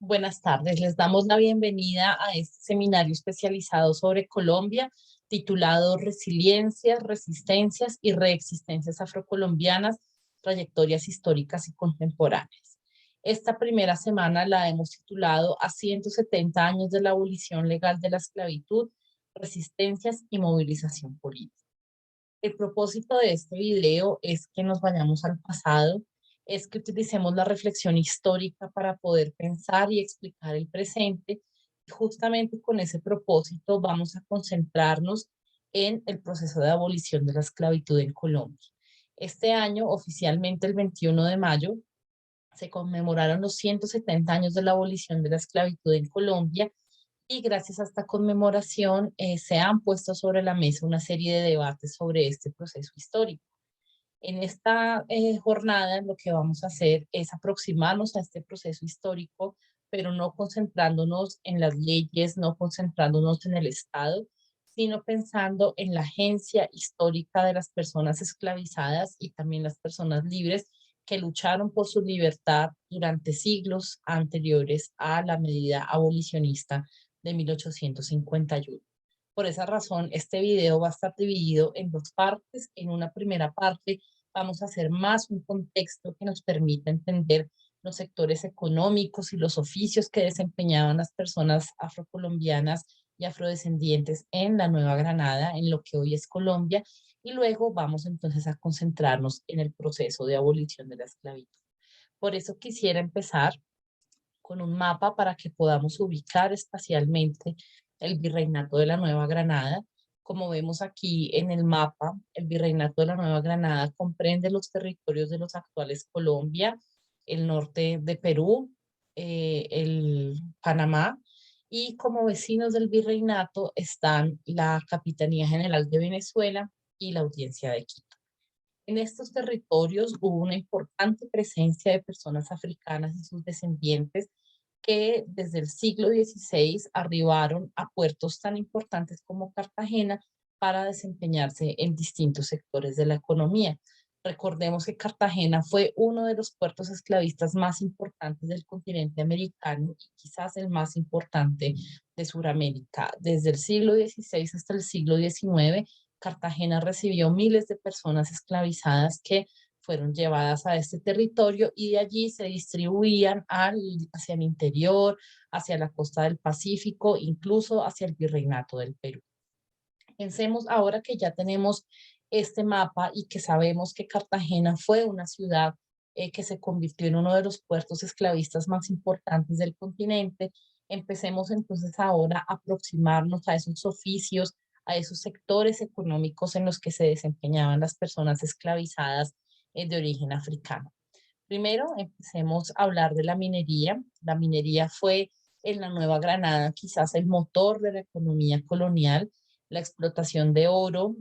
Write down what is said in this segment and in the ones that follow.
Buenas tardes, les damos la bienvenida a este seminario especializado sobre Colombia, titulado Resiliencias, Resistencias y Reexistencias Afrocolombianas, Trayectorias Históricas y Contemporáneas. Esta primera semana la hemos titulado A 170 años de la abolición legal de la esclavitud, resistencias y movilización política. El propósito de este video es que nos vayamos al pasado, es que utilicemos la reflexión histórica para poder pensar y explicar el presente. Y justamente con ese propósito vamos a concentrarnos en el proceso de abolición de la esclavitud en Colombia. Este año, oficialmente el 21 de mayo, se conmemoraron los 170 años de la abolición de la esclavitud en Colombia y gracias a esta conmemoración se han puesto sobre la mesa una serie de debates sobre este proceso histórico. En esta jornada lo que vamos a hacer es aproximarnos a este proceso histórico, pero no concentrándonos en las leyes, no concentrándonos en el Estado, sino pensando en la agencia histórica de las personas esclavizadas y también las personas libres que lucharon por su libertad durante siglos anteriores a la medida abolicionista de 1851. Por esa razón, este video va a estar dividido en dos partes. En una primera parte vamos a hacer más un contexto que nos permita entender los sectores económicos y los oficios que desempeñaban las personas afrocolombianas y afrodescendientes en la Nueva Granada, en lo que hoy es Colombia, y luego vamos entonces a concentrarnos en el proceso de abolición de la esclavitud. Por eso quisiera empezar con un mapa para que podamos ubicar espacialmente el Virreinato de la Nueva Granada. Como vemos aquí en el mapa, el Virreinato de la Nueva Granada comprende los territorios de los actuales Colombia, el norte de Perú, el Panamá, y como vecinos del Virreinato están la Capitanía General de Venezuela y la Audiencia de Quito. En estos territorios hubo una importante presencia de personas africanas y sus descendientes que desde el siglo XVI arribaron a puertos tan importantes como Cartagena para desempeñarse en distintos sectores de la economía. Recordemos que Cartagena fue uno de los puertos esclavistas más importantes del continente americano y quizás el más importante de Sudamérica. Desde el siglo XVI hasta el siglo XIX, Cartagena recibió miles de personas esclavizadas que fueron llevadas a este territorio y de allí se distribuían hacia el interior, hacia la costa del Pacífico, incluso hacia el Virreinato del Perú. Pensemos ahora que ya tenemos este mapa y que sabemos que Cartagena fue una ciudad que se convirtió en uno de los puertos esclavistas más importantes del continente. Empecemos entonces ahora a aproximarnos a esos oficios, a esos sectores económicos en los que se desempeñaban las personas esclavizadas de origen africano. Primero, empecemos a hablar de la minería. La minería fue en la Nueva Granada quizás el motor de la economía colonial. La explotación de oro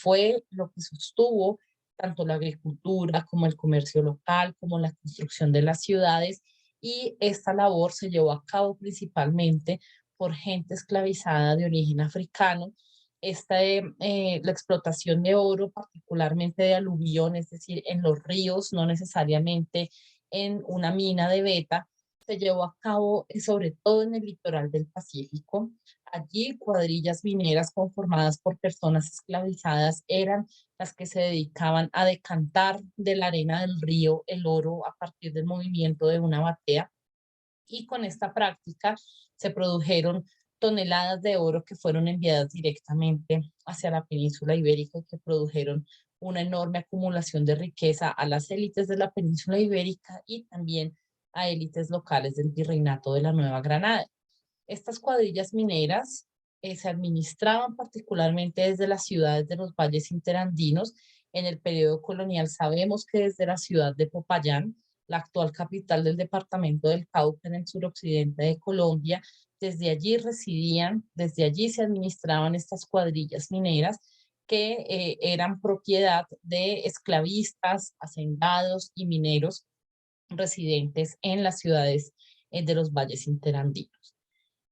fue lo que sostuvo tanto la agricultura como el comercio local, como la construcción de las ciudades, y esta labor se llevó a cabo principalmente por gente esclavizada de origen africano. La explotación de oro, particularmente de aluvión, es decir, en los ríos, no necesariamente en una mina de beta, se llevó a cabo sobre todo en el litoral del Pacífico. Allí cuadrillas mineras conformadas por personas esclavizadas eran las que se dedicaban a decantar de la arena del río el oro a partir del movimiento de una batea, y con esta práctica se produjeron toneladas de oro que fueron enviadas directamente hacia la península ibérica y que produjeron una enorme acumulación de riqueza a las élites de la península ibérica y también a élites locales del virreinato de la Nueva Granada. Estas cuadrillas mineras se administraban particularmente desde las ciudades de los valles interandinos. En el periodo colonial sabemos que desde la ciudad de Popayán, la actual capital del departamento del Cauca en el suroccidente de Colombia, desde allí residían, desde allí se administraban estas cuadrillas mineras que eran propiedad de esclavistas, hacendados y mineros residentes en las ciudades de los valles interandinos.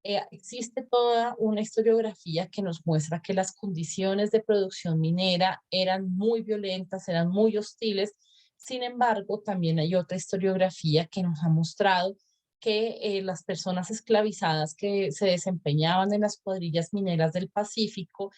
Existe toda una historiografía que nos muestra que las condiciones de producción minera eran muy violentas, eran muy hostiles. Sin embargo, también hay otra historiografía que nos ha mostrado que las personas esclavizadas que se desempeñaban en las cuadrillas mineras del Pacífico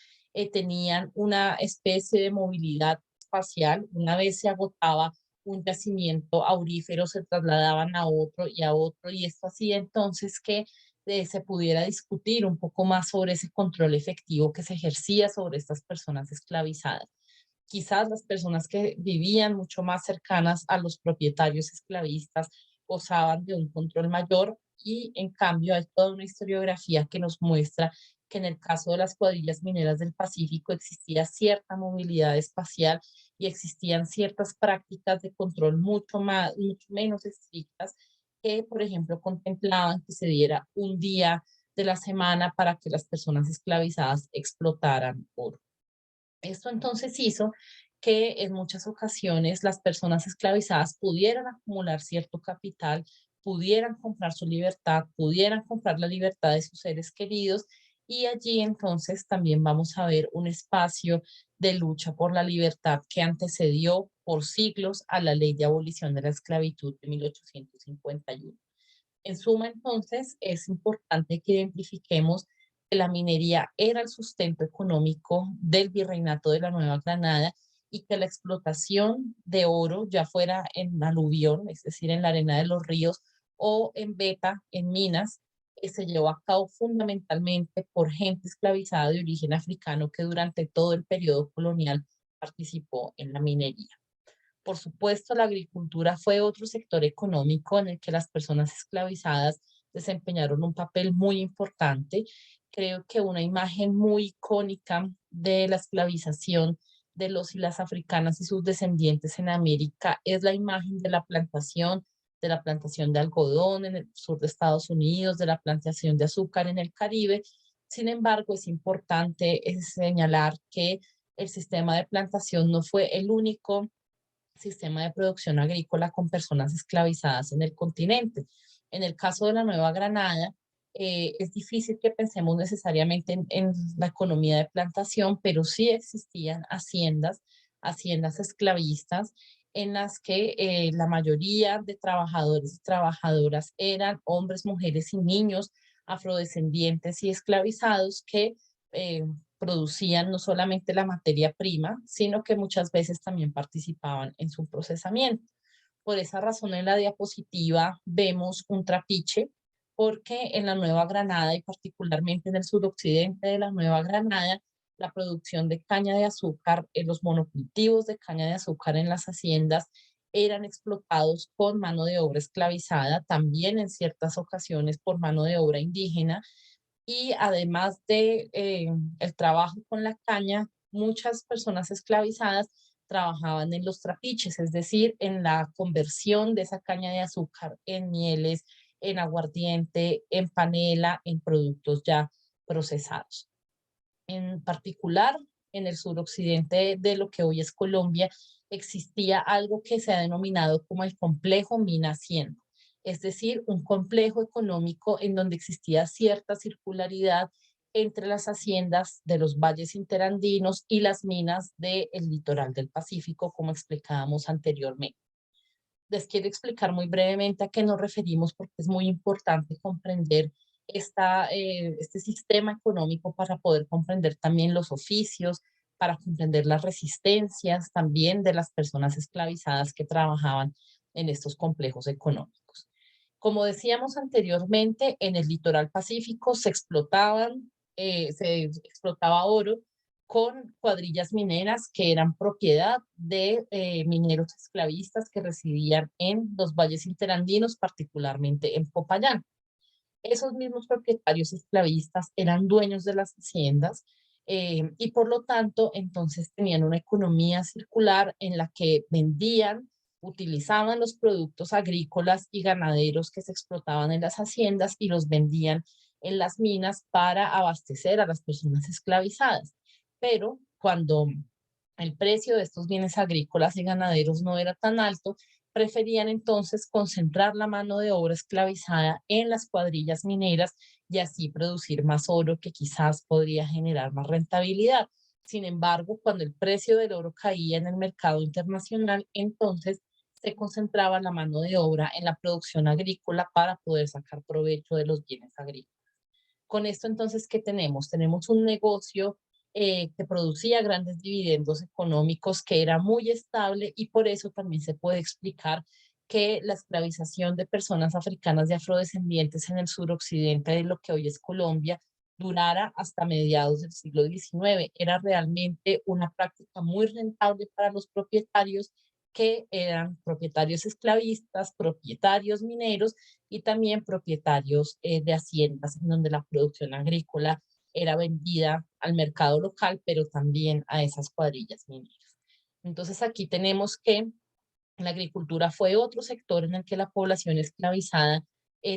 tenían una especie de movilidad espacial. Una vez se agotaba un yacimiento aurífero, se trasladaban a otro y a otro, y esto hacía entonces que se pudiera discutir un poco más sobre ese control efectivo que se ejercía sobre estas personas esclavizadas. Quizás las personas que vivían mucho más cercanas a los propietarios esclavistas gozaban de un control mayor, y en cambio hay toda una historiografía que nos muestra que en el caso de las cuadrillas mineras del Pacífico existía cierta movilidad espacial y existían ciertas prácticas de control mucho menos estrictas, que, por ejemplo, contemplaban que se diera un día de la semana para que las personas esclavizadas explotaran oro. Esto entonces hizo que en muchas ocasiones las personas esclavizadas pudieran acumular cierto capital, pudieran comprar su libertad, pudieran comprar la libertad de sus seres queridos, y allí entonces también vamos a ver un espacio de lucha por la libertad que antecedió por siglos a la ley de abolición de la esclavitud de 1851. En suma, entonces, es importante que identifiquemos que la minería era el sustento económico del virreinato de la Nueva Granada, y que la explotación de oro, ya fuera en aluvión, es decir, en la arena de los ríos, o en veta, en minas, se llevó a cabo fundamentalmente por gente esclavizada de origen africano que durante todo el periodo colonial participó en la minería. Por supuesto, la agricultura fue otro sector económico en el que las personas esclavizadas desempeñaron un papel muy importante. Creo que una imagen muy icónica de la esclavización de los y las africanas y sus descendientes en América es la imagen de la plantación de algodón en el sur de Estados Unidos, de la plantación de azúcar en el Caribe. Sin embargo, es importante señalar que el sistema de plantación no fue el único sistema de producción agrícola con personas esclavizadas en el continente. En el caso de la Nueva Granada, es difícil que pensemos necesariamente en la economía de plantación, pero sí existían haciendas esclavistas en las que la mayoría de trabajadores y trabajadoras eran hombres, mujeres y niños afrodescendientes y esclavizados que eh, producían no solamente la materia prima, sino que muchas veces también participaban en su procesamiento. Por esa razón, en la diapositiva vemos un trapiche, porque en la Nueva Granada y particularmente en el suroccidente de la Nueva Granada, la producción de caña de azúcar, los monocultivos de caña de azúcar en las haciendas eran explotados con mano de obra esclavizada, también en ciertas ocasiones por mano de obra indígena, y además de el trabajo con la caña, muchas personas esclavizadas trabajaban en los trapiches, es decir, en la conversión de esa caña de azúcar en mieles, en aguardiente, en panela, en productos ya procesados. En particular, en el suroccidente de lo que hoy es Colombia, existía algo que se ha denominado como el complejo mina-hacienda, es decir, un complejo económico en donde existía cierta circularidad entre las haciendas de los valles interandinos y las minas del litoral del Pacífico, como explicábamos anteriormente. Les quiero explicar muy brevemente a qué nos referimos, porque es muy importante comprender este sistema económico para poder comprender también los oficios, para comprender las resistencias también de las personas esclavizadas que trabajaban en estos complejos económicos. Como decíamos anteriormente, en el litoral pacífico se explotaba oro con cuadrillas mineras que eran propiedad de mineros esclavistas que residían en los valles interandinos, particularmente en Popayán. Esos mismos propietarios esclavistas eran dueños de las haciendas, y por lo tanto entonces tenían una economía circular en la que vendían, utilizaban los productos agrícolas y ganaderos que se explotaban en las haciendas y los vendían en las minas para abastecer a las personas esclavizadas. Pero cuando el precio de estos bienes agrícolas y ganaderos no era tan alto, preferían entonces concentrar la mano de obra esclavizada en las cuadrillas mineras y así producir más oro que quizás podría generar más rentabilidad. Sin embargo, cuando el precio del oro caía en el mercado internacional, entonces se concentraba la mano de obra en la producción agrícola para poder sacar provecho de los bienes agrícolas. Con esto entonces, ¿qué tenemos? Tenemos un negocio que producía grandes dividendos económicos, que era muy estable, y por eso también se puede explicar que la esclavización de personas africanas y afrodescendientes en el suroccidente de lo que hoy es Colombia durara hasta mediados del siglo XIX. Era realmente una práctica muy rentable para los propietarios, que eran propietarios esclavistas, propietarios mineros y también propietarios de haciendas, en donde la producción agrícola era vendida al mercado local, pero también a esas cuadrillas mineras. Entonces aquí tenemos que la agricultura fue otro sector en el que la población esclavizada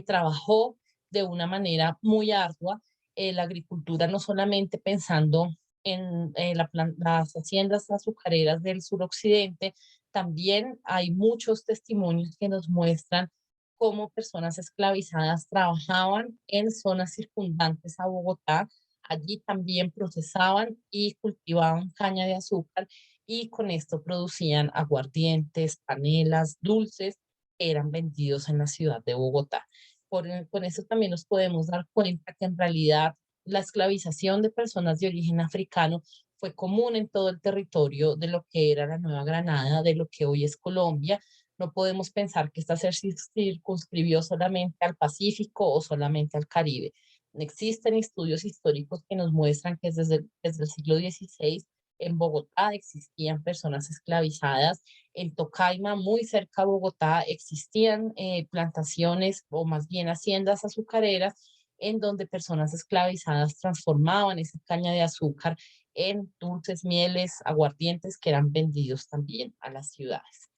trabajó de una manera muy ardua. La agricultura no solamente pensando en las haciendas azucareras del suroccidente, también hay muchos testimonios que nos muestran cómo personas esclavizadas trabajaban en zonas circundantes a Bogotá. Allí también procesaban y cultivaban caña de azúcar, y con esto producían aguardientes, panelas, dulces, que eran vendidos en la ciudad de Bogotá. Con eso también nos podemos dar cuenta que en realidad la esclavización de personas de origen africano fue común en todo el territorio de lo que era la Nueva Granada, de lo que hoy es Colombia. No podemos pensar que esta se circunscribió solamente al Pacífico o solamente al Caribe. Existen estudios históricos que nos muestran que desde el siglo XVI en Bogotá existían personas esclavizadas. En Tocaima, muy cerca de Bogotá, existían plantaciones, o más bien haciendas azucareras, en donde personas esclavizadas transformaban esa caña de azúcar en dulces, mieles, aguardientes, que eran vendidos también a las ciudades.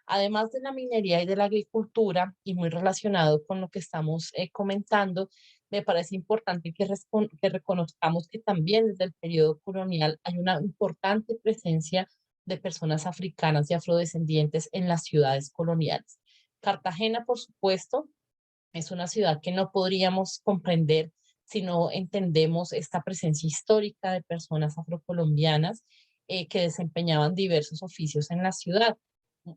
Además de la minería y de la agricultura, y muy relacionado con lo que estamos comentando, me parece importante que reconozcamos que también desde el periodo colonial hay una importante presencia de personas africanas y afrodescendientes en las ciudades coloniales. Cartagena, por supuesto, es una ciudad que no podríamos comprender si no entendemos esta presencia histórica de personas afrocolombianas que desempeñaban diversos oficios en la ciudad,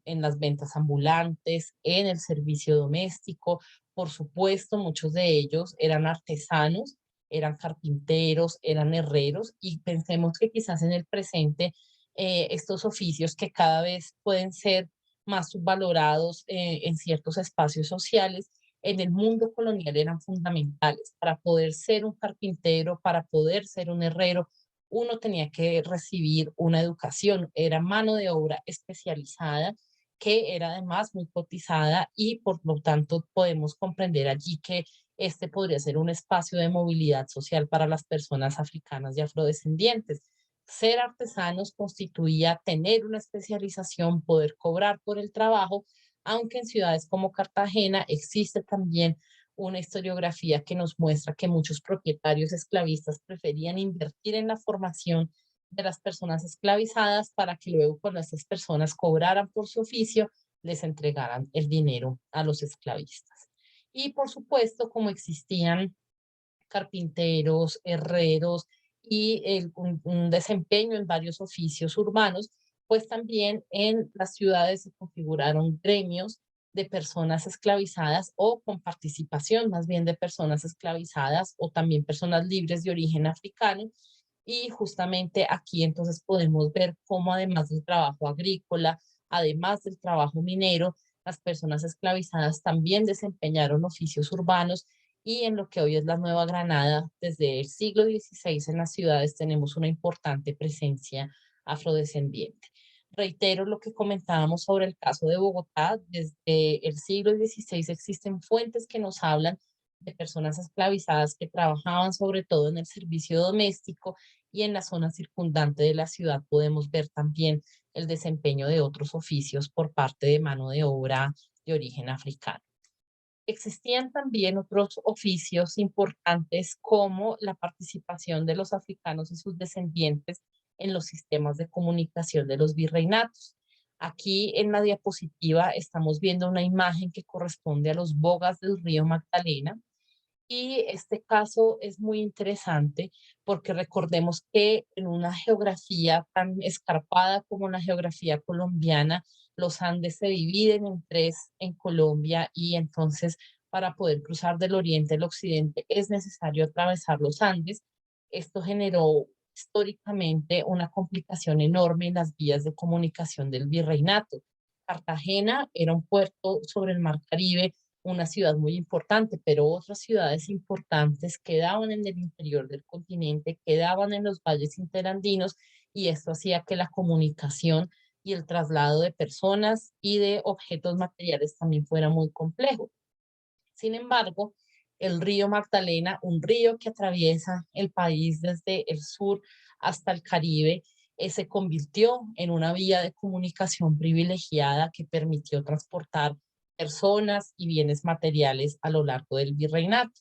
en las ventas ambulantes, en el servicio doméstico. Por supuesto, muchos de ellos eran artesanos, eran carpinteros, eran herreros, y pensemos que quizás en el presente estos oficios, que cada vez pueden ser más subvalorados en ciertos espacios sociales, en el mundo colonial eran fundamentales. Para poder ser un carpintero, para poder ser un herrero, uno tenía que recibir una educación, era mano de obra especializada, que era además muy cotizada, y por lo tanto podemos comprender allí que este podría ser un espacio de movilidad social para las personas africanas y afrodescendientes. Ser artesanos constituía tener una especialización, poder cobrar por el trabajo, aunque en ciudades como Cartagena existe también una historiografía que nos muestra que muchos propietarios esclavistas preferían invertir en la formación de las personas esclavizadas, para que luego, cuando estas personas cobraran por su oficio, les entregaran el dinero a los esclavistas. Y por supuesto, como existían carpinteros, herreros y un desempeño en varios oficios urbanos, pues también en las ciudades se configuraron gremios de personas esclavizadas, o con participación más bien de personas esclavizadas, o también personas libres de origen africano. Y justamente aquí entonces podemos ver cómo, además del trabajo agrícola, además del trabajo minero, las personas esclavizadas también desempeñaron oficios urbanos. Y en lo que hoy es la Nueva Granada, desde el siglo XVI en las ciudades tenemos una importante presencia afrodescendiente. Reitero lo que comentábamos sobre el caso de Bogotá. Desde el siglo XVI existen fuentes que nos hablan de personas esclavizadas que trabajaban sobre todo en el servicio doméstico, y en la zona circundante de la ciudad podemos ver también el desempeño de otros oficios por parte de mano de obra de origen africano. Existían también otros oficios importantes, como la participación de los africanos y sus descendientes en los sistemas de comunicación de los virreinatos. Aquí en la diapositiva estamos viendo una imagen que corresponde a los bogas del río Magdalena. Y este caso es muy interesante porque recordemos que en una geografía tan escarpada como la geografía colombiana, los Andes se dividen en tres en Colombia y entonces para poder cruzar del oriente al occidente es necesario atravesar los Andes. Esto generó históricamente una complicación enorme en las vías de comunicación del virreinato. Cartagena era un puerto sobre el Mar Caribe, una ciudad muy importante, pero otras ciudades importantes quedaban en el interior del continente, quedaban en los valles interandinos y esto hacía que la comunicación y el traslado de personas y de objetos materiales también fuera muy complejo. Sin embargo, el río Magdalena, un río que atraviesa el país desde el sur hasta el Caribe, se convirtió en una vía de comunicación privilegiada que permitió transportar personas y bienes materiales a lo largo del virreinato.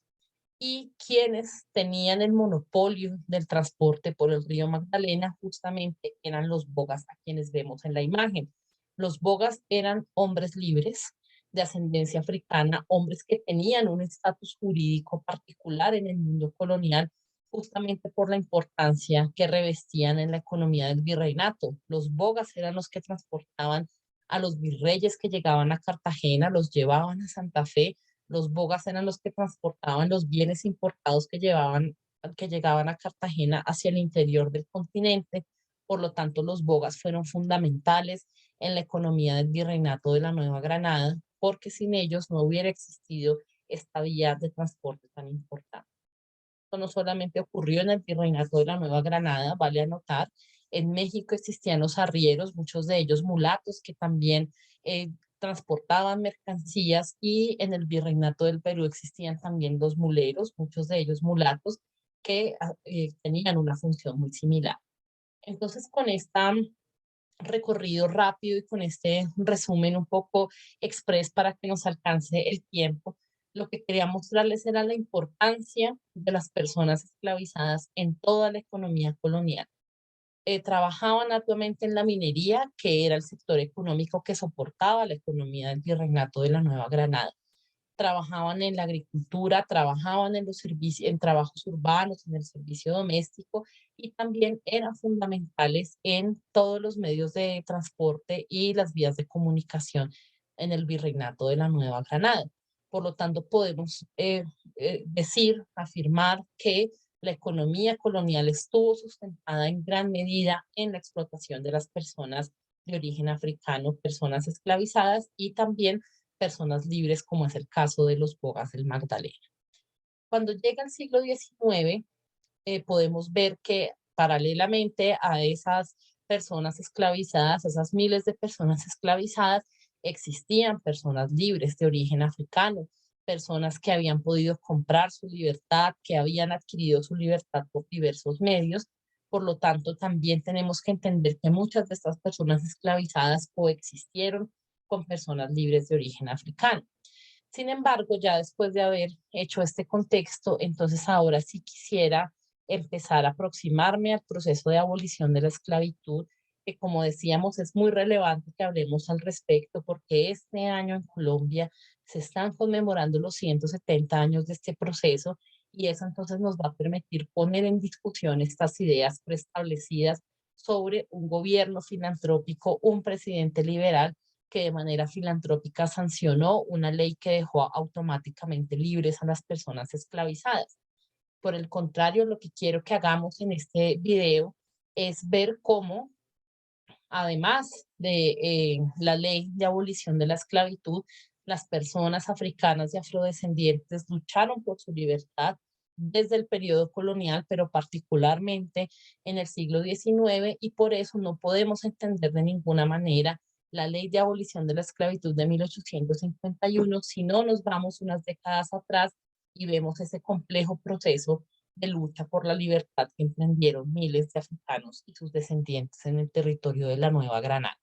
Y quienes tenían el monopolio del transporte por el río Magdalena justamente eran los bogas a quienes vemos en la imagen. Los bogas eran hombres libres de ascendencia africana, hombres que tenían un estatus jurídico particular en el mundo colonial, justamente por la importancia que revestían en la economía del virreinato. Los bogas eran los que transportaban a los virreyes que llegaban a Cartagena, los llevaban a Santa Fe. Los bogas eran los que transportaban los bienes importados que llegaban a Cartagena hacia el interior del continente. Por lo tanto, los bogas fueron fundamentales en la economía del virreinato de la Nueva Granada, porque sin ellos no hubiera existido esta vía de transporte tan importante. Esto no solamente ocurrió en el virreinato de la Nueva Granada, vale anotar, en México existían los arrieros, muchos de ellos mulatos, que también transportaban mercancías, y en el virreinato del Perú existían también los muleros, muchos de ellos mulatos, que tenían una función muy similar. Entonces, con este recorrido rápido y con este resumen un poco express para que nos alcance el tiempo, lo que quería mostrarles era la importancia de las personas esclavizadas en toda la economía colonial. Trabajaban arduamente en la minería, que era el sector económico que soportaba la economía del virreinato de la Nueva Granada. Trabajaban en la agricultura, trabajaban en los servicios, en trabajos urbanos, en el servicio doméstico, y también eran fundamentales en todos los medios de transporte y las vías de comunicación en el virreinato de la Nueva Granada. Por lo tanto, podemos decir, afirmar que la economía colonial estuvo sustentada en gran medida en la explotación de las personas de origen africano, personas esclavizadas y también personas libres, como es el caso de los bogas del Magdalena. Cuando llega el siglo XIX, podemos ver que paralelamente a esas personas esclavizadas, esas miles de personas esclavizadas, existían personas libres de origen africano, personas que habían podido comprar su libertad, que habían adquirido su libertad por diversos medios. Por lo tanto, también tenemos que entender que muchas de estas personas esclavizadas coexistieron con personas libres de origen africano. Sin embargo, ya después de haber hecho este contexto, entonces ahora sí quisiera empezar a aproximarme al proceso de abolición de la esclavitud, que como decíamos es muy relevante que hablemos al respecto porque este año en Colombia se están conmemorando los 170 años de este proceso, y eso entonces nos va a permitir poner en discusión estas ideas preestablecidas sobre un gobierno filantrópico, un presidente liberal que de manera filantrópica sancionó una ley que dejó automáticamente libres a las personas esclavizadas. Por el contrario, lo que quiero que hagamos en este video es ver cómo, además de la ley de abolición de la esclavitud, las personas africanas y afrodescendientes lucharon por su libertad desde el periodo colonial, pero particularmente en el siglo XIX, y por eso no podemos entender de ninguna manera la ley de abolición de la esclavitud de 1851 si no nos vamos unas décadas atrás y vemos ese complejo proceso de lucha por la libertad que emprendieron miles de africanos y sus descendientes en el territorio de la Nueva Granada.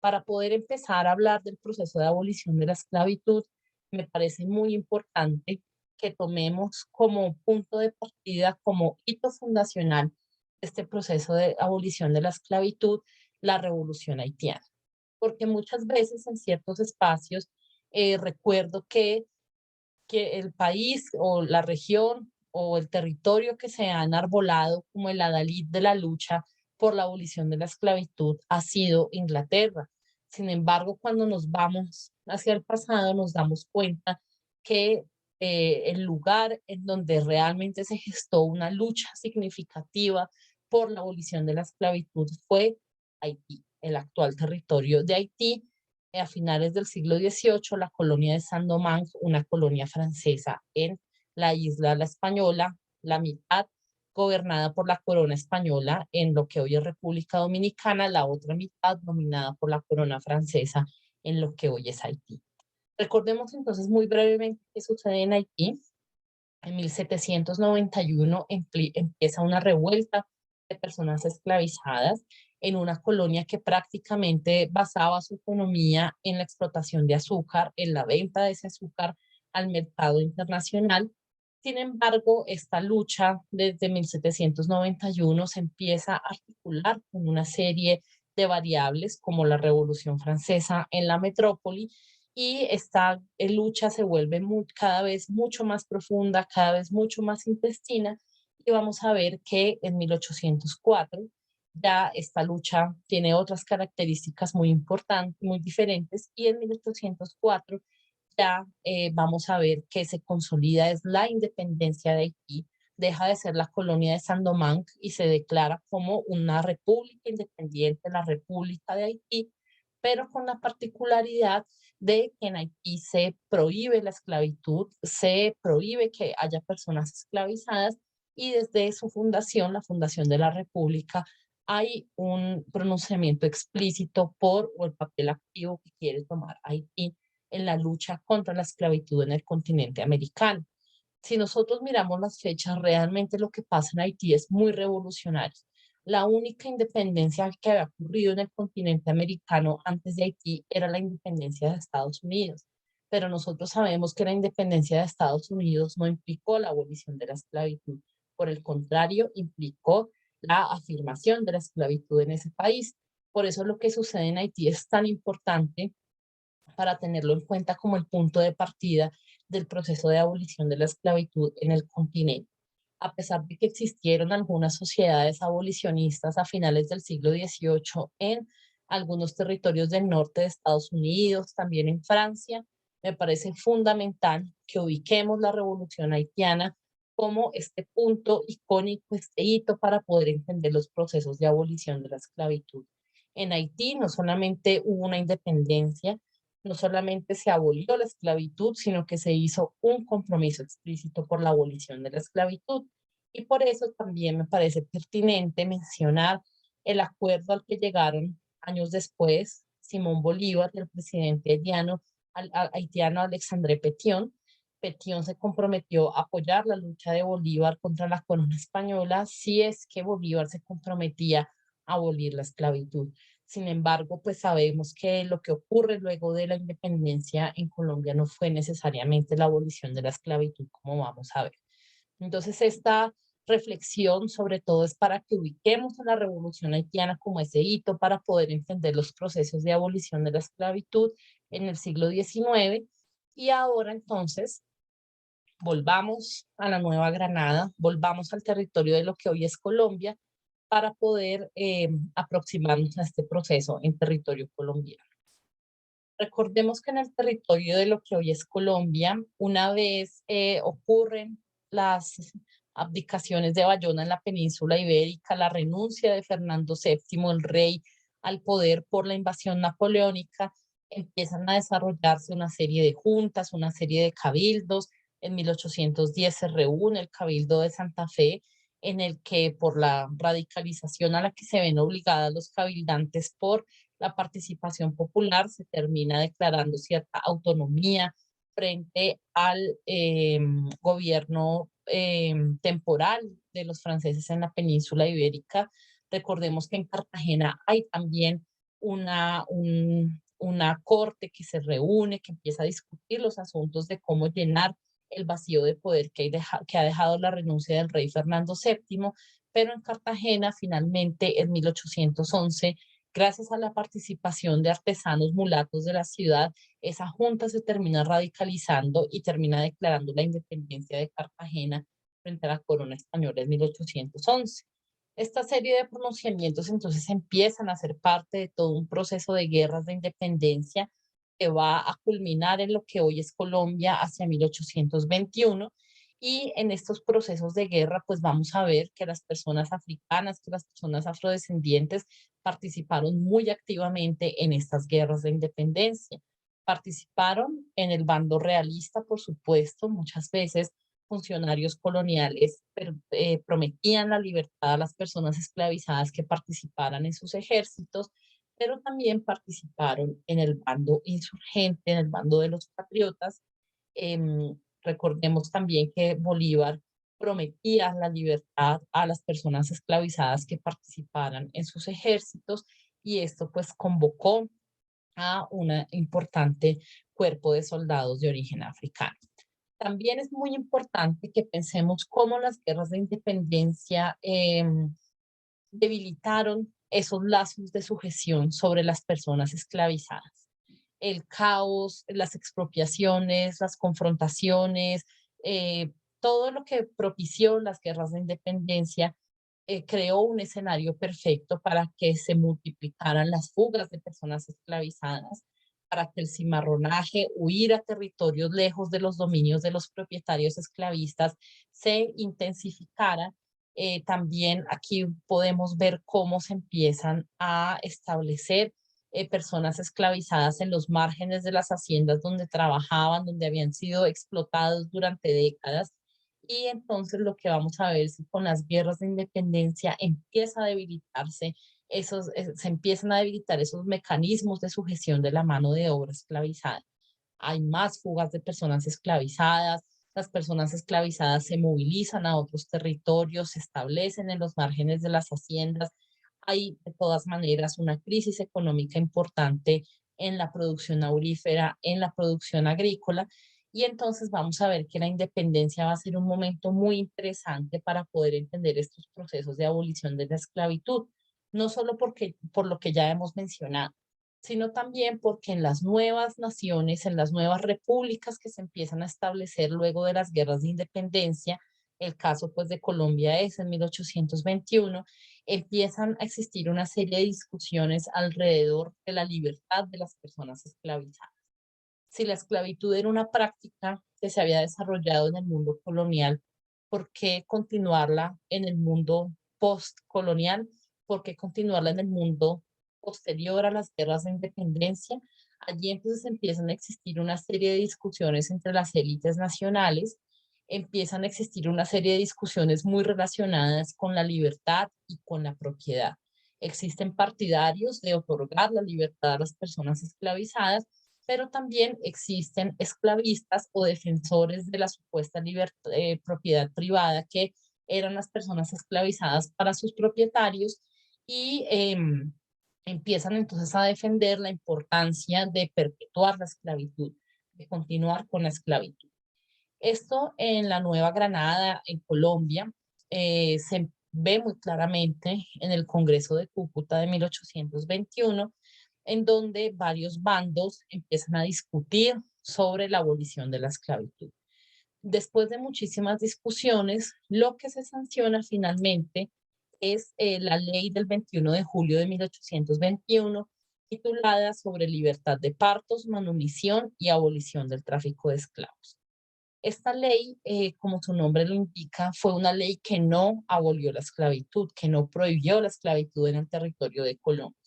Para poder empezar a hablar del proceso de abolición de la esclavitud, me parece muy importante que tomemos como punto de partida, como hito fundacional de este proceso de abolición de la esclavitud, la revolución haitiana. Porque muchas veces en ciertos espacios recuerdo que que el país o la región o el territorio que se ha enarbolado como el adalid de la lucha por la abolición de la esclavitud ha sido Inglaterra. Sin embargo, cuando nos vamos hacia el pasado, nos damos cuenta que el lugar en donde realmente se gestó una lucha significativa por la abolición de la esclavitud fue Haití, el actual territorio de Haití. A finales del siglo XVIII, la colonia de Saint-Domingue, una colonia francesa en la isla La Española, la mitad gobernada por la corona española en lo que hoy es República Dominicana, la otra mitad dominada por la corona francesa en lo que hoy es Haití. Recordemos entonces muy brevemente qué sucede en Haití. En 1791 empieza una revuelta de personas esclavizadas en una colonia que prácticamente basaba su economía en la explotación de azúcar, en la venta de ese azúcar al mercado internacional. Sin embargo, esta lucha desde 1791 se empieza a articular con una serie de variables como la Revolución Francesa en la metrópoli, y esta lucha se vuelve cada vez mucho más profunda, cada vez mucho más intestina, y vamos a ver que en 1804 ya esta lucha tiene otras características muy importantes, muy diferentes, y en 1804 ya vamos a ver que se consolida es la independencia de Haití, deja de ser la colonia de Saint-Domingue y se declara como una república independiente, la República de Haití, pero con la particularidad de que en Haití se prohíbe la esclavitud, se prohíbe que haya personas esclavizadas, y desde su fundación, la fundación de la República, hay un pronunciamiento explícito por o el papel activo que quiere tomar Haití en la lucha contra la esclavitud en el continente americano. Si nosotros miramos las fechas, realmente lo que pasa en Haití es muy revolucionario. La única independencia que había ocurrido en el continente americano antes de Haití era la independencia de Estados Unidos. Pero nosotros sabemos que la independencia de Estados Unidos no implicó la abolición de la esclavitud. Por el contrario, implicó la afirmación de la esclavitud en ese país. Por eso lo que sucede en Haití es tan importante para tenerlo en cuenta como el punto de partida del proceso de abolición de la esclavitud en el continente. A pesar de que existieron algunas sociedades abolicionistas a finales del siglo XVIII en algunos territorios del norte de Estados Unidos, también en Francia, me parece fundamental que ubiquemos la revolución haitiana como este punto icónico, este hito para poder entender los procesos de abolición de la esclavitud. En Haití no solamente hubo una independencia, no solamente se abolió la esclavitud, sino que se hizo un compromiso explícito por la abolición de la esclavitud. Y por eso también me parece pertinente mencionar el acuerdo al que llegaron años después Simón Bolívar y el presidente haitiano Alexandre Petion. Petion se comprometió a apoyar la lucha de Bolívar contra la corona española si es que Bolívar se comprometía a abolir la esclavitud. Sin embargo, pues sabemos que lo que ocurre luego de la independencia en Colombia no fue necesariamente la abolición de la esclavitud, como vamos a ver. Entonces, esta reflexión sobre todo es para que ubiquemos a la revolución haitiana como ese hito para poder entender los procesos de abolición de la esclavitud en el siglo XIX. Y ahora entonces volvamos a la Nueva Granada, volvamos al territorio de lo que hoy es Colombia para poder aproximarnos a este proceso en territorio colombiano. Recordemos que en el territorio de lo que hoy es Colombia, una vez ocurren las abdicaciones de Bayona en la península ibérica, la renuncia de Fernando VII, el rey, al poder por la invasión napoleónica, empiezan a desarrollarse una serie de juntas, una serie de cabildos. En 1810 se reúne el Cabildo de Santa Fe, en el que por la radicalización a la que se ven obligadas los cabildantes por la participación popular, se termina declarando cierta autonomía frente al gobierno temporal de los franceses en la península ibérica. Recordemos que en Cartagena hay también una corte que se reúne, que empieza a discutir los asuntos de cómo llenar el vacío de poder que ha dejado la renuncia del rey Fernando VII, pero en Cartagena finalmente en 1811 Gracias a la participación de artesanos mulatos de la ciudad, esa junta se termina radicalizando y termina declarando la independencia de Cartagena frente a la corona española en 1811. Esta serie de pronunciamientos entonces empiezan a ser parte de todo un proceso de guerras de independencia que va a culminar en lo que hoy es Colombia hacia 1821. Y en estos procesos de guerra, pues vamos a ver que las personas africanas, que las personas afrodescendientes participaron muy activamente en estas guerras de independencia. Participaron en el bando realista, por supuesto, muchas veces funcionarios coloniales prometían la libertad a las personas esclavizadas que participaran en sus ejércitos, pero también participaron en el bando insurgente, en el bando de los patriotas. Recordemos también que Bolívar prometía la libertad a las personas esclavizadas que participaran en sus ejércitos y esto pues convocó a un importante cuerpo de soldados de origen africano. También es muy importante que pensemos cómo las guerras de independencia debilitaron esos lazos de sujeción sobre las personas esclavizadas. El caos, las expropiaciones, las confrontaciones, todo lo que propició las guerras de independencia creó un escenario perfecto para que se multiplicaran las fugas de personas esclavizadas, para que el cimarronaje, huir a territorios lejos de los dominios de los propietarios esclavistas, se intensificara. También aquí podemos ver cómo se empiezan a establecer personas esclavizadas en los márgenes de las haciendas donde trabajaban, donde habían sido explotados durante décadas. Y entonces lo que vamos a ver es que con las guerras de independencia empieza a debilitarse se empiezan a debilitar esos mecanismos de sujeción de la mano de obra esclavizada. Hay más fugas de personas esclavizadas, las personas esclavizadas se movilizan a otros territorios, se establecen en los márgenes de las haciendas. Hay de todas maneras una crisis económica importante en la producción aurífera, en la producción agrícola, y entonces vamos a ver que la independencia va a ser un momento muy interesante para poder entender estos procesos de abolición de la esclavitud, no solo por lo que ya hemos mencionado, sino también porque en las nuevas naciones, en las nuevas repúblicas que se empiezan a establecer luego de las guerras de independencia, el caso pues de Colombia es en 1821, empiezan a existir una serie de discusiones alrededor de la libertad de las personas esclavizadas. Si la esclavitud era una práctica que se había desarrollado en el mundo colonial, ¿por qué continuarla en el mundo postcolonial? ¿Por qué continuarla en el mundo posterior a las guerras de independencia? Allí entonces empiezan a existir una serie de discusiones entre las élites nacionales, empiezan a existir una serie de discusiones muy relacionadas con la libertad y con la propiedad. Existen partidarios de otorgar la libertad a las personas esclavizadas, pero también existen esclavistas o defensores de la supuesta propiedad privada que eran las personas esclavizadas para sus propietarios y empiezan entonces a defender la importancia de perpetuar la esclavitud, de continuar con la esclavitud. Esto en la Nueva Granada, en Colombia, se ve muy claramente en el Congreso de Cúcuta de 1821, en donde varios bandos empiezan a discutir sobre la abolición de la esclavitud. Después de muchísimas discusiones, lo que se sanciona finalmente es la ley del 21 de julio de 1821, titulada sobre libertad de partos, manumisión y abolición del tráfico de esclavos. Esta ley, como su nombre lo indica, fue una ley que no abolió la esclavitud, que no prohibió la esclavitud en el territorio de Colombia.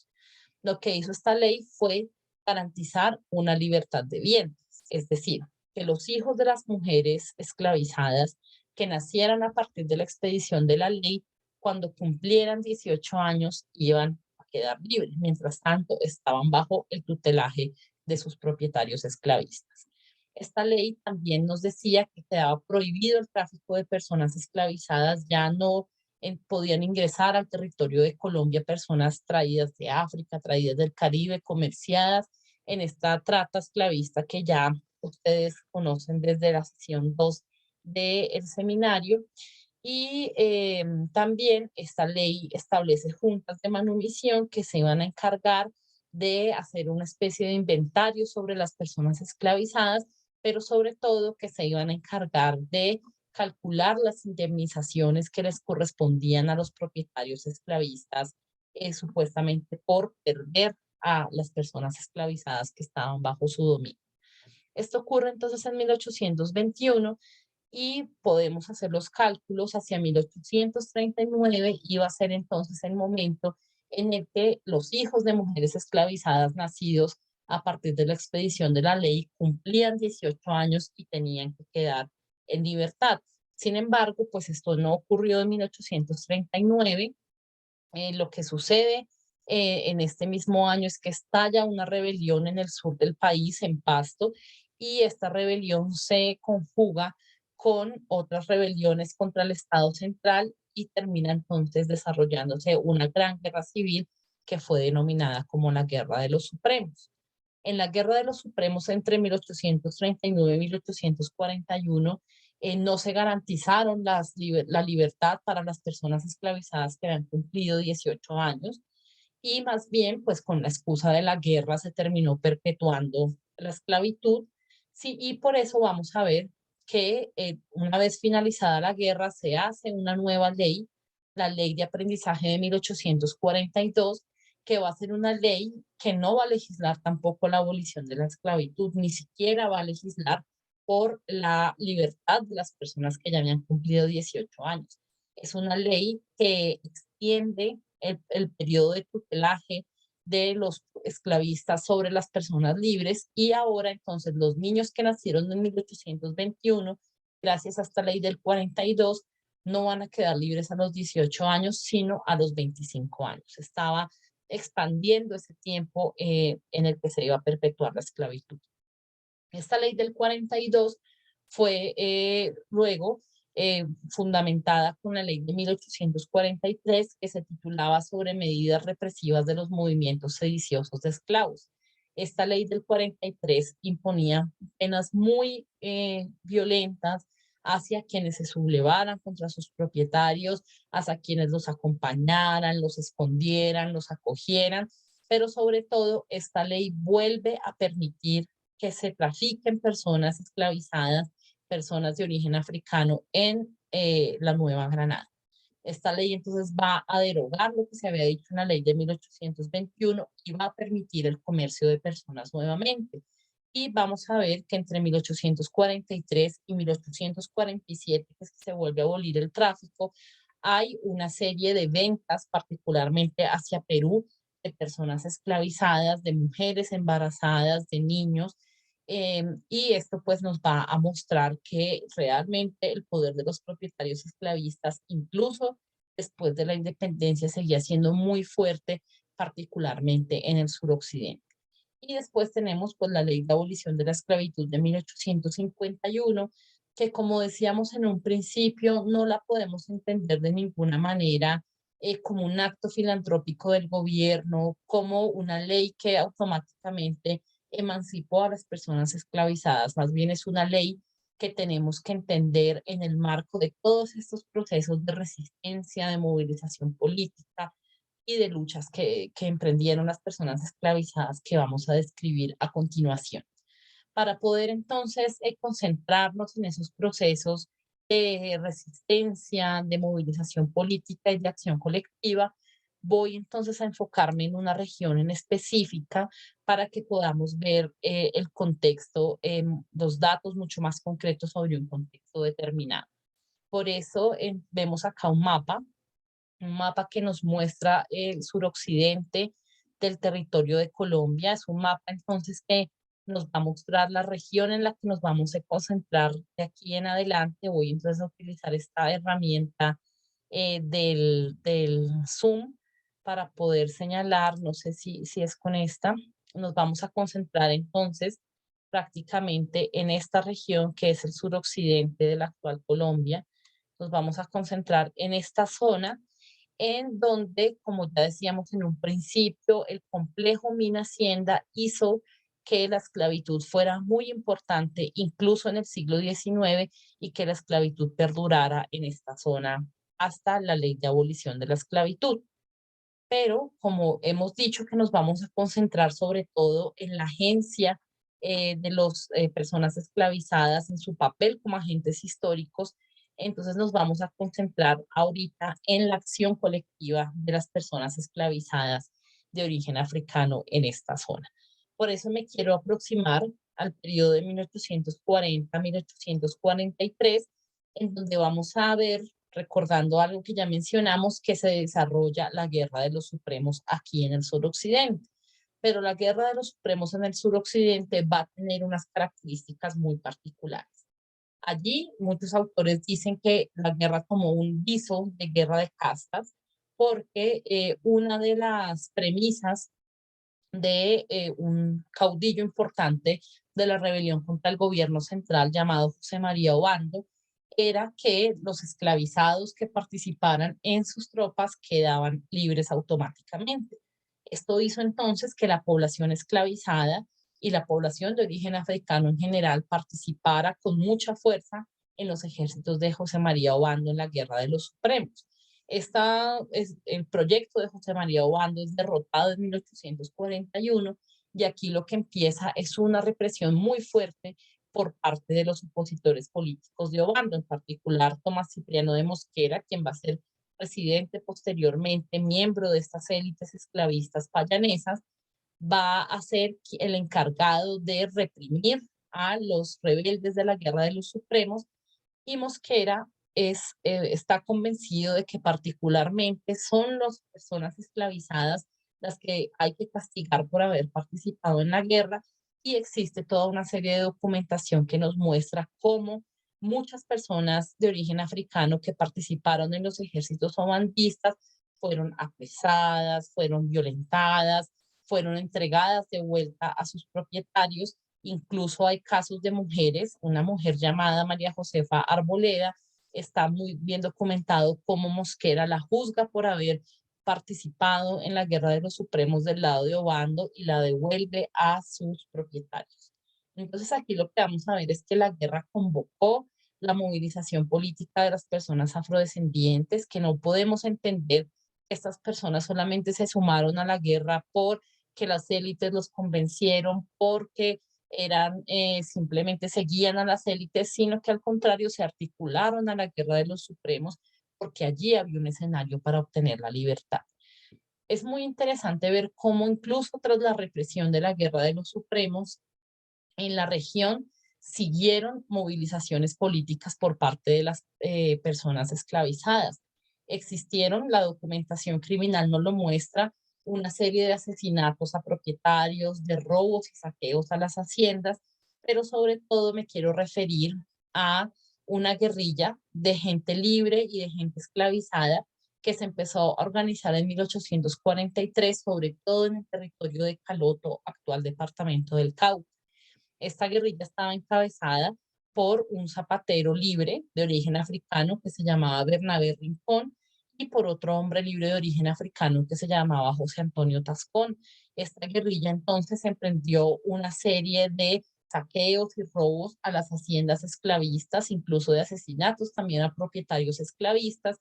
Lo que hizo esta ley fue garantizar una libertad de vientres, es decir, que los hijos de las mujeres esclavizadas que nacieran a partir de la expedición de la ley, cuando cumplieran 18 años, iban a quedar libres. Mientras tanto, estaban bajo el tutelaje de sus propietarios esclavistas. Esta ley también nos decía que quedaba prohibido el tráfico de personas esclavizadas, ya no podían ingresar al territorio de Colombia personas traídas de África, traídas del Caribe, comerciadas en esta trata esclavista que ya ustedes conocen desde la sesión 2 del seminario. Y también esta ley establece juntas de manumisión que se iban a encargar de hacer una especie de inventario sobre las personas esclavizadas, pero sobre todo que se iban a encargar de calcular las indemnizaciones que les correspondían a los propietarios esclavistas, supuestamente por perder a las personas esclavizadas que estaban bajo su dominio. Esto ocurre entonces en 1821 y podemos hacer los cálculos hacia 1839, iba a ser entonces el momento en el que los hijos de mujeres esclavizadas nacidos a partir de la expedición de la ley cumplían 18 años y tenían que quedar en libertad. Sin embargo, pues esto no ocurrió en 1839. Lo que sucede en este mismo año es que estalla una rebelión en el sur del país, en Pasto, y esta rebelión se conjuga con otras rebeliones contra el Estado central y termina entonces desarrollándose una gran guerra civil que fue denominada como la Guerra de los Supremos. En la Guerra de los Supremos entre 1839 y 1841 no se garantizaron la libertad para las personas esclavizadas que habían cumplido 18 años y más bien, pues con la excusa de la guerra se terminó perpetuando la esclavitud. Sí, y por eso vamos a ver que una vez finalizada la guerra se hace una nueva ley, la Ley de Aprendizaje de 1842, que va a ser una ley que no va a legislar tampoco la abolición de la esclavitud, ni siquiera va a legislar por la libertad de las personas que ya habían cumplido 18 años. Es una ley que extiende el periodo de tutelaje de los esclavistas sobre las personas libres y ahora entonces los niños que nacieron en 1821, gracias a esta ley del 42, no van a quedar libres a los 18 años, sino a los 25 años. Estaba expandiendo ese tiempo en el que se iba a perpetuar la esclavitud. Esta ley del 42 fue luego fundamentada con la ley de 1843 que se titulaba sobre medidas represivas de los movimientos sediciosos de esclavos. Esta ley del 43 imponía penas muy violentas hacia quienes se sublevaran contra sus propietarios, hacia quienes los acompañaran, los escondieran, los acogieran, pero sobre todo esta ley vuelve a permitir que se trafiquen personas esclavizadas, personas de origen africano en la Nueva Granada. Esta ley entonces va a derogar lo que se había dicho en la ley de 1821 y va a permitir el comercio de personas nuevamente. Y vamos a ver que entre 1843 y 1847, que es que se vuelve a abolir el tráfico, hay una serie de ventas, particularmente hacia Perú, de personas esclavizadas, de mujeres embarazadas, de niños, y esto pues nos va a mostrar que realmente el poder de los propietarios esclavistas, incluso después de la independencia, seguía siendo muy fuerte, particularmente en el suroccidente. Y después tenemos pues la ley de abolición de la esclavitud de 1851, que como decíamos en un principio, no la podemos entender de ninguna manera como un acto filantrópico del gobierno, como una ley que automáticamente emancipó a las personas esclavizadas. Más bien es una ley que tenemos que entender en el marco de todos estos procesos de resistencia, de movilización política y de luchas que emprendieron las personas esclavizadas que vamos a describir a continuación. Para poder entonces concentrarnos en esos procesos de resistencia, de movilización política y de acción colectiva, voy entonces a enfocarme en una región en específica para que podamos ver el contexto, los datos mucho más concretos sobre un contexto determinado. Por eso vemos acá un mapa que nos muestra el suroccidente del territorio de Colombia. Es un mapa entonces que nos va a mostrar la región en la que nos vamos a concentrar de aquí en adelante. Voy entonces a utilizar esta herramienta del Zoom para poder señalar, no sé si es con esta, nos vamos a concentrar entonces prácticamente en esta región que es el suroccidente de la actual Colombia. Nos vamos a concentrar en esta zona en donde, como ya decíamos en un principio, el complejo Mina Hacienda hizo que la esclavitud fuera muy importante incluso en el siglo XIX y que la esclavitud perdurara en esta zona hasta la ley de abolición de la esclavitud. Pero como hemos dicho que nos vamos a concentrar sobre todo en la agencia de las personas esclavizadas, en su papel como agentes históricos, entonces nos vamos a concentrar ahorita en la acción colectiva de las personas esclavizadas de origen africano en esta zona. Por eso me quiero aproximar al periodo de 1840-1843, en donde vamos a ver, recordando algo que ya mencionamos, que se desarrolla la Guerra de los Supremos aquí en el suroccidente. Pero la Guerra de los Supremos en el suroccidente va a tener unas características muy particulares. Allí muchos autores dicen que la guerra tomó un viso de guerra de castas, porque una de las premisas de un caudillo importante de la rebelión contra el gobierno central llamado José María Obando era que los esclavizados que participaran en sus tropas quedaban libres automáticamente. Esto hizo entonces que la población esclavizada y la población de origen africano en general participara con mucha fuerza en los ejércitos de José María Obando en la Guerra de los Supremos. El proyecto de José María Obando es derrotado en 1841 y aquí lo que empieza es una represión muy fuerte por parte de los opositores políticos de Obando, en particular Tomás Cipriano de Mosquera, quien va a ser presidente posteriormente, miembro de estas élites esclavistas payanesas, va a ser el encargado de reprimir a los rebeldes de la Guerra de los Supremos y Mosquera está convencido de que particularmente son las personas esclavizadas las que hay que castigar por haber participado en la guerra y existe toda una serie de documentación que nos muestra cómo muchas personas de origen africano que participaron en los ejércitos obandistas fueron apresadas, fueron violentadas, fueron entregadas de vuelta a sus propietarios. Incluso hay casos de mujeres, una mujer llamada María Josefa Arboleda, está muy bien documentado cómo Mosquera la juzga por haber participado en la Guerra de los Supremos del lado de Obando y la devuelve a sus propietarios. Entonces aquí lo que vamos a ver es que la guerra convocó la movilización política de las personas afrodescendientes, que no podemos entender que estas personas solamente se sumaron a la guerra porque las élites los convencieron, porque simplemente seguían a las élites, sino que al contrario se articularon a la Guerra de los Supremos porque allí había un escenario para obtener la libertad. Es muy interesante ver cómo incluso tras la represión de la Guerra de los Supremos, en la región siguieron movilizaciones políticas por parte de las personas esclavizadas. Existieron, la documentación criminal nos lo muestra, una serie de asesinatos a propietarios, de robos y saqueos a las haciendas, pero sobre todo me quiero referir a una guerrilla de gente libre y de gente esclavizada que se empezó a organizar en 1843, sobre todo en el territorio de Caloto, actual departamento del Cauca. Esta guerrilla estaba encabezada por un zapatero libre de origen africano que se llamaba Bernabé Rincón y por otro hombre libre de origen africano que se llamaba José Antonio Tascón. Esta guerrilla entonces emprendió una serie de saqueos y robos a las haciendas esclavistas, incluso de asesinatos también a propietarios esclavistas,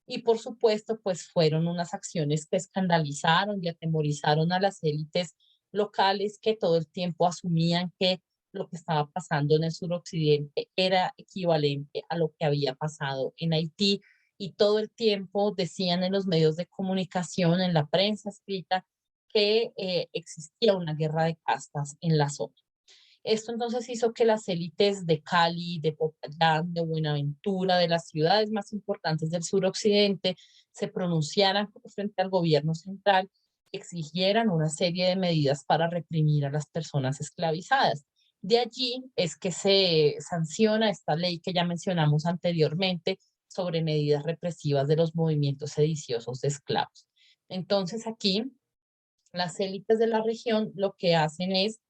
y por supuesto, pues fueron unas acciones que escandalizaron y atemorizaron a las élites locales que todo el tiempo asumían que lo que estaba pasando en el suroccidente era equivalente a lo que había pasado en Haití y todo el tiempo decían en los medios de comunicación, en la prensa escrita, que existía una guerra de castas en la zona. Esto entonces hizo que las élites de Cali, de Popayán, de Buenaventura, de las ciudades más importantes del suroccidente, se pronunciaran frente al gobierno central, exigieran una serie de medidas para reprimir a las personas esclavizadas. De allí es que se sanciona esta ley que ya mencionamos anteriormente sobre medidas represivas de los movimientos sediciosos de esclavos. Entonces aquí las élites de la región lo que hacen es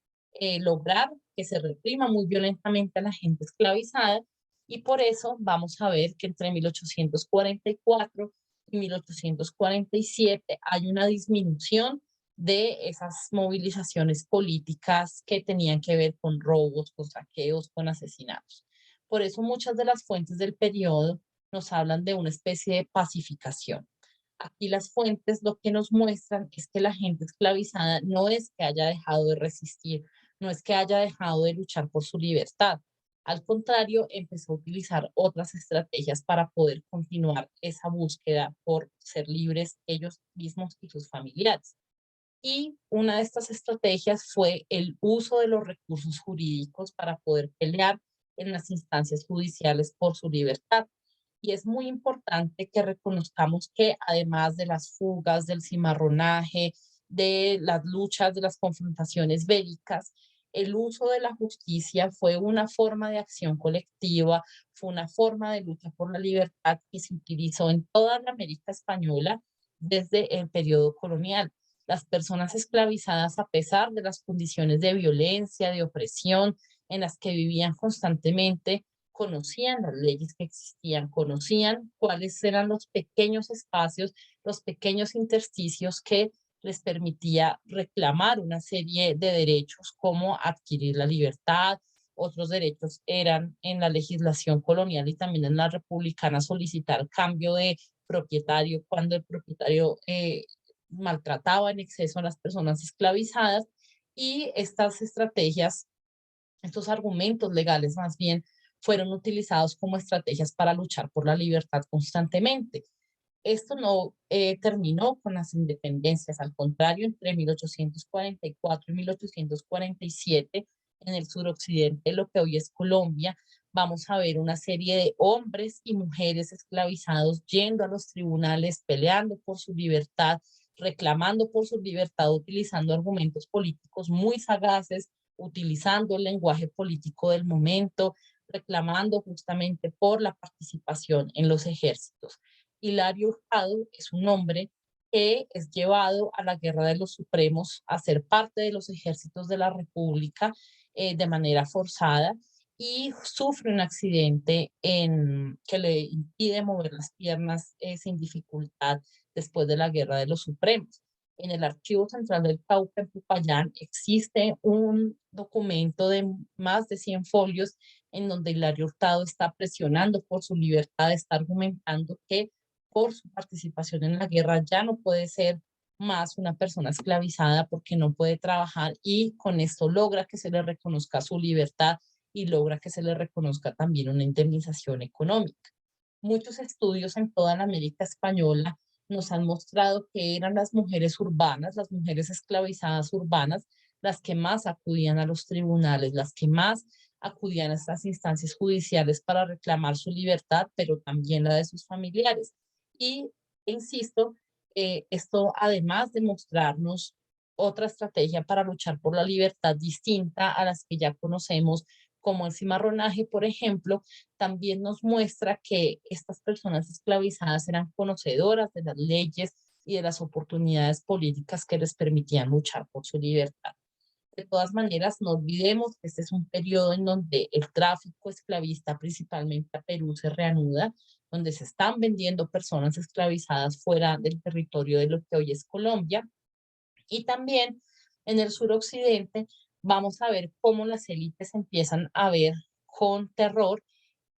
lograr que se reprima muy violentamente a la gente esclavizada y por eso vamos a ver que entre 1844 y 1847 hay una disminución de esas movilizaciones políticas que tenían que ver con robos, con saqueos, con asesinatos. Por eso muchas de las fuentes del periodo nos hablan de una especie de pacificación. Aquí las fuentes lo que nos muestran es que la gente esclavizada no es que haya dejado de resistir, no es que haya dejado de luchar por su libertad. Al contrario, empezó a utilizar otras estrategias para poder continuar esa búsqueda por ser libres ellos mismos y sus familiares. Y una de estas estrategias fue el uso de los recursos jurídicos para poder pelear en las instancias judiciales por su libertad. Y es muy importante que reconozcamos que además de las fugas, del cimarronaje, de las luchas, de las confrontaciones bélicas, el uso de la justicia fue una forma de acción colectiva, fue una forma de lucha por la libertad que se utilizó en toda la América española desde el periodo colonial. Las personas esclavizadas, a pesar de las condiciones de violencia, de opresión en las que vivían constantemente, conocían las leyes que existían, conocían cuáles eran los pequeños espacios, los pequeños intersticios que les permitía reclamar una serie de derechos como adquirir la libertad. Otros derechos eran en la legislación colonial y también en la republicana solicitar cambio de propietario cuando el propietario maltrataba en exceso a las personas esclavizadas, y estas estrategias, estos argumentos legales más bien, fueron utilizados como estrategias para luchar por la libertad constantemente. Esto no terminó con las independencias, al contrario, entre 1844 y 1847, en el suroccidente, lo que hoy es Colombia, vamos a ver una serie de hombres y mujeres esclavizados yendo a los tribunales, peleando por su libertad, reclamando por su libertad, utilizando argumentos políticos muy sagaces, utilizando el lenguaje político del momento, reclamando justamente por la participación en los ejércitos. Hilario Hurtado es un hombre que es llevado a la Guerra de los Supremos a ser parte de los ejércitos de la República de manera forzada, y sufre un accidente que le impide mover las piernas sin dificultad después de la Guerra de los Supremos. En el Archivo Central del Cauca, en Popayán, existe un documento de más de 100 folios en donde Hilario Hurtado está presionando por su libertad, está argumentando que por su participación en la guerra ya no puede ser más una persona esclavizada porque no puede trabajar, y con esto logra que se le reconozca su libertad y logra que se le reconozca también una indemnización económica. Muchos estudios en toda la América española nos han mostrado que eran las mujeres urbanas, las mujeres esclavizadas urbanas, las que más acudían a los tribunales, las que más acudían a estas instancias judiciales para reclamar su libertad, pero también la de sus familiares. Y, insisto, esto además de mostrarnos otra estrategia para luchar por la libertad distinta a las que ya conocemos, como el cimarronaje, por ejemplo, también nos muestra que estas personas esclavizadas eran conocedoras de las leyes y de las oportunidades políticas que les permitían luchar por su libertad. De todas maneras, no olvidemos que este es un periodo en donde el tráfico esclavista, principalmente a Perú, se reanuda, donde se están vendiendo personas esclavizadas fuera del territorio de lo que hoy es Colombia. Y también en el suroccidente vamos a ver cómo las élites empiezan a ver con terror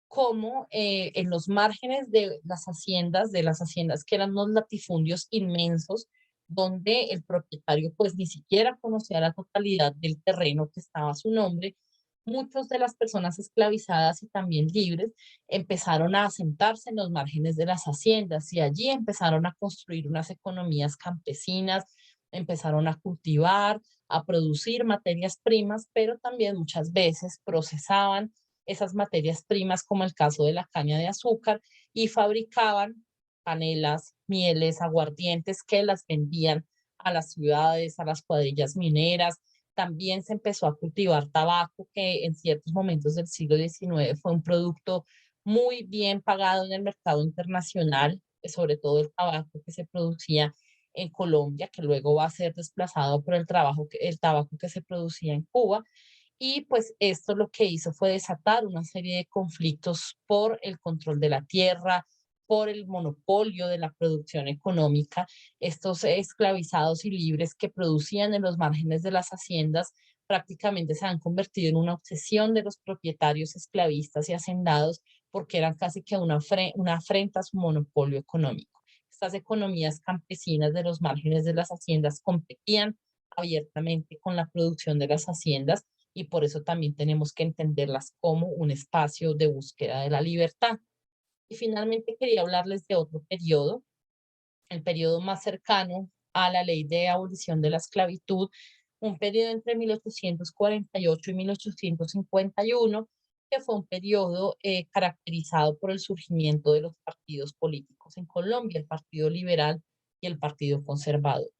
cómo en los márgenes de las haciendas que eran unos latifundios inmensos, donde el propietario pues ni siquiera conocía la totalidad del terreno que estaba a su nombre, muchas de las personas esclavizadas y también libres empezaron a asentarse en los márgenes de las haciendas, y allí empezaron a construir unas economías campesinas, empezaron a cultivar, a producir materias primas, pero también muchas veces procesaban esas materias primas, como el caso de la caña de azúcar, y fabricaban panelas, mieles, aguardientes que las vendían a las ciudades, a las cuadrillas mineras. También se empezó a cultivar tabaco, que en ciertos momentos del siglo XIX fue un producto muy bien pagado en el mercado internacional, sobre todo el tabaco que se producía en Colombia, que luego va a ser desplazado por el tabaco que se producía en Cuba. Y pues esto lo que hizo fue desatar una serie de conflictos por el control de la tierra, por el monopolio de la producción económica. Estos esclavizados y libres que producían en los márgenes de las haciendas prácticamente se han convertido en una obsesión de los propietarios esclavistas y hacendados porque eran casi que una afrenta a su monopolio económico. Estas economías campesinas de los márgenes de las haciendas competían abiertamente con la producción de las haciendas y por eso también tenemos que entenderlas como un espacio de búsqueda de la libertad. Y finalmente quería hablarles de otro periodo, el periodo más cercano a la ley de abolición de la esclavitud, un periodo entre 1848 y 1851, que fue un periodo caracterizado por el surgimiento de los partidos políticos en Colombia, el Partido Liberal y el Partido Conservador.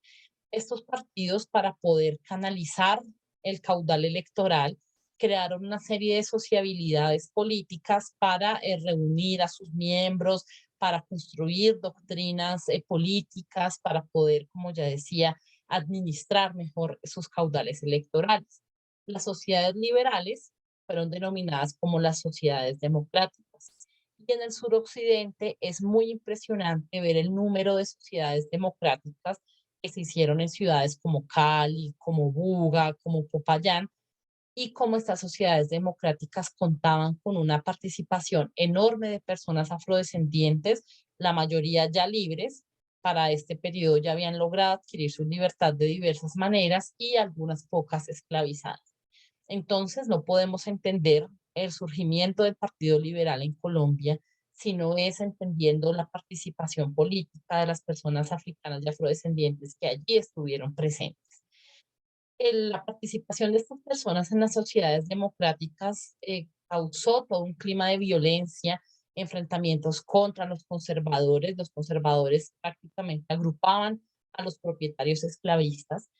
Estos partidos, para poder canalizar el caudal electoral, crearon una serie de sociabilidades políticas para reunir a sus miembros, para construir doctrinas políticas, para poder, como ya decía, administrar mejor sus caudales electorales. Las sociedades liberales fueron denominadas como las sociedades democráticas. Y en el suroccidente es muy impresionante ver el número de sociedades democráticas que se hicieron en ciudades como Cali, como Buga, como Popayán, y cómo estas sociedades democráticas contaban con una participación enorme de personas afrodescendientes, la mayoría ya libres. Para este periodo ya habían logrado adquirir su libertad de diversas maneras y algunas pocas esclavizadas. Entonces no podemos entender el surgimiento del Partido Liberal en Colombia si no es entendiendo la participación política de las personas africanas y afrodescendientes que allí estuvieron presentes. La participación de estas personas en las sociedades democráticas causó todo un clima de violencia, enfrentamientos contra los conservadores. Los conservadores prácticamente agrupaban a los propietarios esclavistas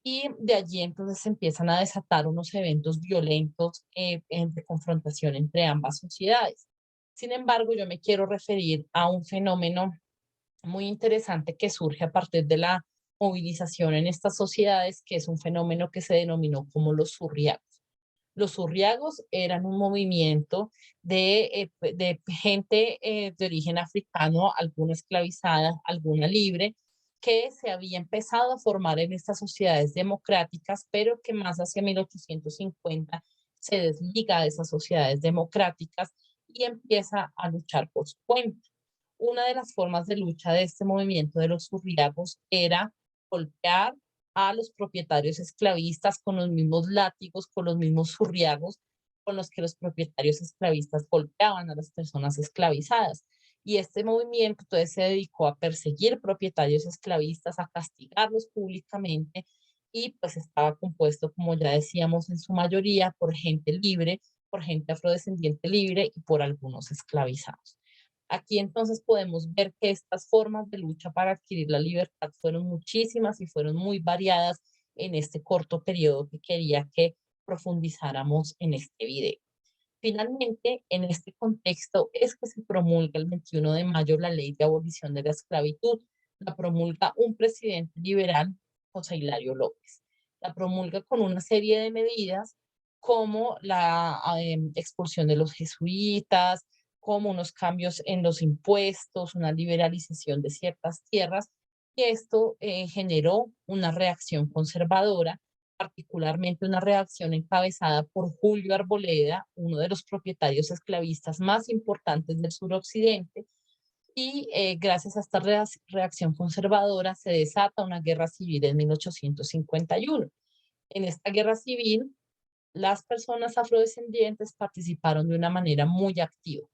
y de allí entonces se empiezan a desatar unos eventos violentos de confrontación entre ambas sociedades. Sin embargo, yo me quiero referir a un fenómeno muy interesante que surge a partir de la movilización en estas sociedades, que es un fenómeno que se denominó como los surriagos. Los surriagos eran un movimiento de gente de origen africano, alguna esclavizada, alguna libre, que se había empezado a formar en estas sociedades democráticas, pero que más hacia 1850 se desliga de esas sociedades democráticas y empieza a luchar por su cuenta. Una de las formas de lucha de este movimiento de los surriagos era golpear a los propietarios esclavistas con los mismos látigos, con los mismos surriagos con los que los propietarios esclavistas golpeaban a las personas esclavizadas. Y este movimiento entonces se dedicó a perseguir propietarios esclavistas, a castigarlos públicamente y pues estaba compuesto, como ya decíamos, en su mayoría por gente libre, por gente afrodescendiente libre y por algunos esclavizados. Aquí entonces podemos ver que estas formas de lucha para adquirir la libertad fueron muchísimas y fueron muy variadas en este corto periodo que quería que profundizáramos en este video. Finalmente, en este contexto es que se promulga el 21 de mayo la Ley de Abolición de la Esclavitud. La promulga un presidente liberal, José Hilario López. La promulga con una serie de medidas como la expulsión de los jesuitas, como unos cambios en los impuestos, una liberalización de ciertas tierras, y esto generó una reacción conservadora, particularmente una reacción encabezada por Julio Arboleda, uno de los propietarios esclavistas más importantes del suroccidente, y gracias a esta reacción conservadora se desata una guerra civil en 1851. En esta guerra civil, las personas afrodescendientes participaron de una manera muy activa.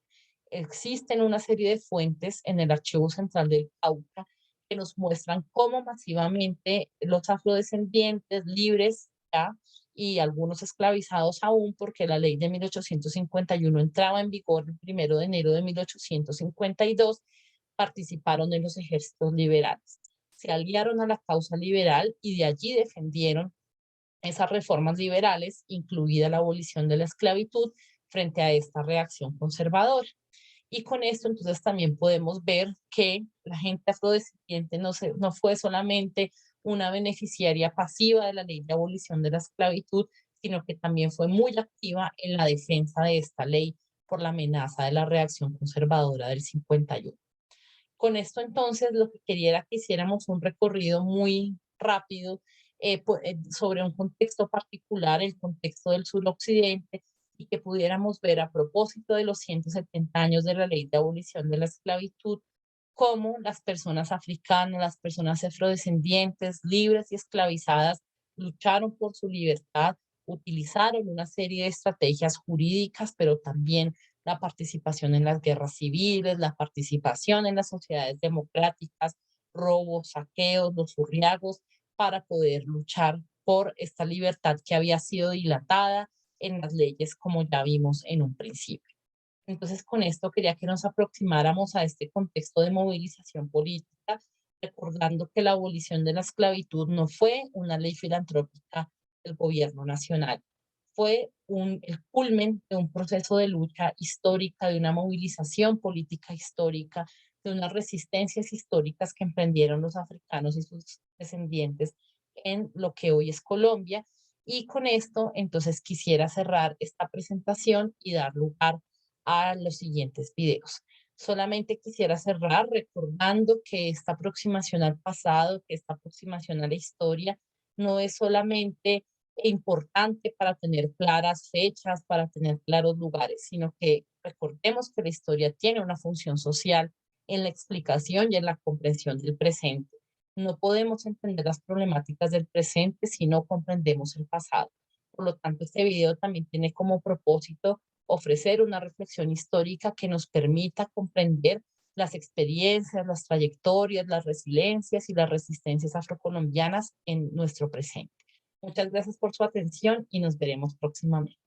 Existen una serie de fuentes en el Archivo Central del Cauca que nos muestran cómo masivamente los afrodescendientes libres ya, y algunos esclavizados aún, porque la ley de 1851 entraba en vigor el 1 de enero de 1852, participaron en los ejércitos liberales. Se aliaron a la causa liberal y de allí defendieron esas reformas liberales, incluida la abolición de la esclavitud, frente a esta reacción conservadora. Y con esto entonces también podemos ver que la gente afrodescendiente no fue solamente una beneficiaria pasiva de la ley de abolición de la esclavitud, sino que también fue muy activa en la defensa de esta ley por la amenaza de la reacción conservadora del 51. Con esto entonces lo que quería era que hiciéramos un recorrido muy rápido sobre un contexto particular, el contexto del suroccidente, y que pudiéramos ver a propósito de los 170 años de la ley de abolición de la esclavitud, cómo las personas africanas, las personas afrodescendientes, libres y esclavizadas, lucharon por su libertad, utilizaron una serie de estrategias jurídicas, pero también la participación en las guerras civiles, la participación en las sociedades democráticas, robos, saqueos, los zurriagos, para poder luchar por esta libertad que había sido dilatada en las leyes, como ya vimos en un principio. Entonces, con esto quería que nos aproximáramos a este contexto de movilización política, recordando que la abolición de la esclavitud no fue una ley filantrópica del gobierno nacional, fue el culmen de un proceso de lucha histórica, de una movilización política histórica, de unas resistencias históricas que emprendieron los africanos y sus descendientes en lo que hoy es Colombia. Y con esto, entonces, quisiera cerrar esta presentación y dar lugar a los siguientes videos. Solamente quisiera cerrar recordando que esta aproximación al pasado, que esta aproximación a la historia, no es solamente importante para tener claras fechas, para tener claros lugares, sino que recordemos que la historia tiene una función social en la explicación y en la comprensión del presente. No podemos entender las problemáticas del presente si no comprendemos el pasado. Por lo tanto, este video también tiene como propósito ofrecer una reflexión histórica que nos permita comprender las experiencias, las trayectorias, las resiliencias y las resistencias afrocolombianas en nuestro presente. Muchas gracias por su atención y nos veremos próximamente.